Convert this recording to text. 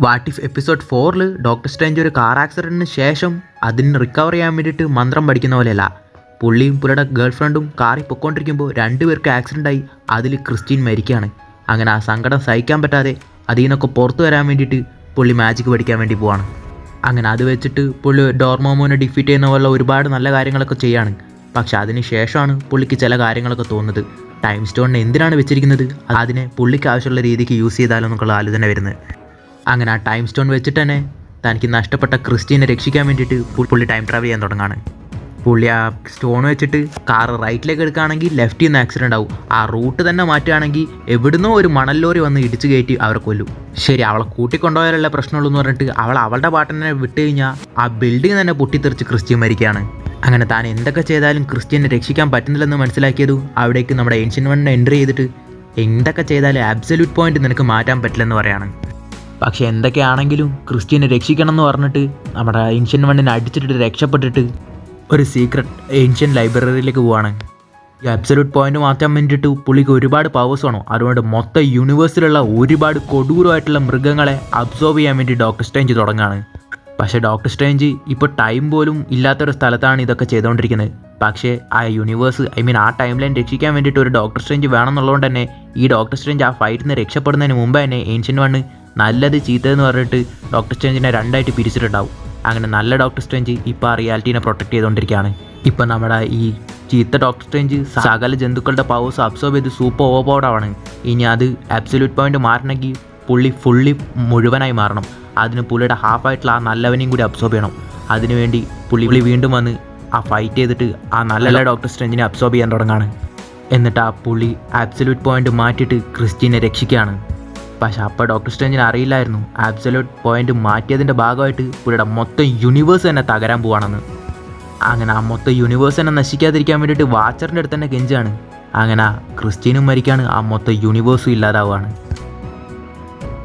What if episode 4-ൽ doctor strange ഒരു car ആക്സിഡൻറ്റിന് ശേഷം അതിന് റിക്കവർ ചെയ്യാൻ വേണ്ടിയിട്ട് മന്ത്രം പഠിക്കുന്ന പോലെയല്ല. പുള്ളിയും പുള്ളിയുടെ ഗേൾ ഫ്രണ്ടും കാറിൽ പൊയ്ക്കൊണ്ടിരിക്കുമ്പോൾ രണ്ടുപേർക്ക് ആക്സിഡൻ്റായി അതിൽ ക്രിസ്റ്റീൻ മരിക്കുകയാണ്. അങ്ങനെ ആ സങ്കടം സഹിക്കാൻ പറ്റാതെ അതിൽ നിന്നൊക്കെ പുറത്തു വരാൻ വേണ്ടിയിട്ട് പുള്ളി മാജിക് പഠിക്കാൻ വേണ്ടി പോവാണ്. അങ്ങനെ അത് വെച്ചിട്ട് പുള്ളി ഡോർമോമോനെ ഡിഫീറ്റ് ചെയ്യുന്ന പോലെ ഒരുപാട് നല്ല കാര്യങ്ങളൊക്കെ ചെയ്യാണ്. പക്ഷെ അതിന് ശേഷമാണ് പുള്ളിക്ക് ചില കാര്യങ്ങളൊക്കെ തോന്നുന്നത്. ടൈം സ്റ്റോണിനെ എന്തിനാണ് വെച്ചിരിക്കുന്നത്, അതിനെ പുള്ളിക്ക് ആവശ്യമുള്ള രീതിക്ക് യൂസ് ചെയ്താലോ എന്നൊക്കെയുള്ള ആലോചന വരുന്നത്. അങ്ങനെ ആ ടൈം സ്റ്റോൺ വെച്ചിട്ട് തന്നെ തനിക്ക് നഷ്ടപ്പെട്ട ക്രിസ്റ്റീനെ രക്ഷിക്കാൻ വേണ്ടിയിട്ട് പുള്ളി ടൈം ട്രാവൽ ചെയ്യാൻ തുടങ്ങാണ്. പുള്ളി ആ സ്റ്റോൺ വെച്ചിട്ട് കാർ റൈറ്റിലേക്ക് എടുക്കുകയാണെങ്കിൽ ലെഫ്റ്റിൽ നിന്ന് ആക്സിഡൻ്റ് ആവും. ആ റൂട്ട് തന്നെ മാറ്റുകയാണെങ്കിൽ എവിടുന്നോ ഒരു മണൽ ലോറി വന്ന് ഇടിച്ച് കയറ്റി അവരെ കൊല്ലും. ശരി, അവളെ കൂട്ടിക്കൊണ്ടുപോയാലുള്ള പ്രശ്നമുള്ളൂ എന്ന് പറഞ്ഞിട്ട് അവളുടെ പാട്ടിനെ വിട്ട് കഴിഞ്ഞാൽ ആ ബിൽഡിംഗ് തന്നെ പൊട്ടിത്തെറിച്ച് ക്രിസ്റ്റീൻ മരിക്കുകയാണ്. അങ്ങനെ താൻ എന്തൊക്കെ ചെയ്താലും ക്രിസ്റ്റീനെ രക്ഷിക്കാൻ പറ്റുന്നില്ലെന്ന് മനസ്സിലാക്കിയതും അവിടേക്ക് നമ്മുടെ ഏൻഷ്യൻ്റ് വണ്ണിനെ എൻട്രി ചെയ്തിട്ട് എന്തൊക്കെ ചെയ്താലും ആബ്സല്യൂട്ട് പോയിന്റ് നിനക്ക് മാറ്റാൻ പറ്റില്ലെന്ന് പറയാണ്. പക്ഷേ എന്തൊക്കെയാണെങ്കിലും ക്രിസ്റ്റീനെ രക്ഷിക്കണം എന്ന് പറഞ്ഞിട്ട് നമ്മുടെ ഏൻഷ്യൻ്റ് വണ്ണിനെ അടിച്ചിട്ട് രക്ഷപ്പെട്ടിട്ട് ഒരു സീക്രട്ട് ഏൻഷ്യൻ ലൈബ്രറിയിലേക്ക് പോവാണ്. ഈ അബ്സല്യൂട്ട് പോയിന്റ് മാറ്റാൻ വേണ്ടിയിട്ട് പുള്ളിക്ക് ഒരുപാട് പവേഴ്സ് വേണം. അതുകൊണ്ട് മൊത്തം യൂണിവേഴ്സിലുള്ള ഒരുപാട് കൊടൂരമായിട്ടുള്ള മൃഗങ്ങളെ അബ്സോർവ് ചെയ്യാൻ വേണ്ടി ഡോക്ടർ സ്ട്രേഞ്ച് തുടങ്ങുകയാണ്. പക്ഷേ ഡോക്ടർ സ്ട്രേഞ്ച് ഇപ്പോൾ ടൈം പോലും ഇല്ലാത്തൊരു സ്ഥലത്താണ് ഇതൊക്കെ ചെയ്തുകൊണ്ടിരിക്കുന്നത്. പക്ഷേ ആ യൂണിവേഴ്സ് ആ ടൈം ലൈൻ രക്ഷിക്കാൻ വേണ്ടിയിട്ട് ഒരു ഡോക്ടർ സ്ട്രേഞ്ച് വേണമെന്നുള്ളതുകൊണ്ട് തന്നെ ഈ ഡോക്ടർ സ്ട്രേഞ്ച് ആ ഫൈറ്റിൽ നിന്ന് രക്ഷപ്പെടുന്നതിന് മുമ്പ് തന്നെ ഏൻഷ്യൻ്റ് വണ്ണ് നല്ലത് ചീത്തതെന്ന് പറഞ്ഞിട്ട് ഡോക്ടർ സ്ട്രേഞ്ചിനെ രണ്ടായിട്ട് പിരിച്ചിട്ടുണ്ടാവും. അങ്ങനെ നല്ല ഡോക്ടർ സ്ട്രേഞ്ച് ഇപ്പോൾ ആ റിയാലിറ്റീനെ പ്രൊട്ടക്ട് ചെയ്തുകൊണ്ടിരിക്കുകയാണ്. ഇപ്പം നമ്മുടെ ഈ ചീത്ത ഡോക്ടർ സ്ട്രേഞ്ച് സകല ജന്തുക്കളുടെ പവേഴ്സ് അബ്സോർബ് ചെയ്ത് സൂപ്പർ ഓവർപവർഡാണ്. ഇനി അത് അബ്സല്യൂട്ട് പോയിന്റ് മാറണമെങ്കിൽ പുള്ളി ഫുള്ളി മുഴുവനായി മാറണം. അതിന് പുള്ളിയുടെ ഹാഫായിട്ടുള്ള ആ നല്ലവനെയും കൂടി അബ്സോർബ് ചെയ്യണം. അതിനുവേണ്ടി പുള്ളി വീണ്ടും വന്ന് ആ ഫൈറ്റ് ചെയ്തിട്ട് ആ നല്ല ഡോക്ടർ സ്ട്രേഞ്ചിനെ അബ്സോർബ് ചെയ്യാൻ തുടങ്ങാണ്. എന്നിട്ട് ആ പുള്ളി ആബ്സല്യൂട്ട് പോയിന്റ് മാറ്റിയിട്ട് ക്രിസ്റ്റീനെ രക്ഷിക്കുകയാണ്. പക്ഷെ അപ്പോൾ ഡോക്ടർ സ്ട്രേഞ്ചിന് അറിയില്ലായിരുന്നു ആബ്സല്യൂട്ട് പോയിന്റ് മാറ്റിയതിൻ്റെ ഭാഗമായിട്ട് പുള്ളിയുടെ മൊത്തം യൂണിവേഴ്സ് തന്നെ തകരാൻ പോവാണെന്ന്. അങ്ങനെ ആ മൊത്തം യൂണിവേഴ്സ് തന്നെ നശിക്കാതിരിക്കാൻ വേണ്ടിയിട്ട് വാച്ചറിൻ്റെ അടുത്ത് തന്നെ കെഞ്ചാണ്. അങ്ങനെ ക്രിസ്റ്റീനും മരിക്കുകയാണ്, ആ മൊത്തം യൂണിവേഴ്സും ഇല്ലാതാവുകയാണ്.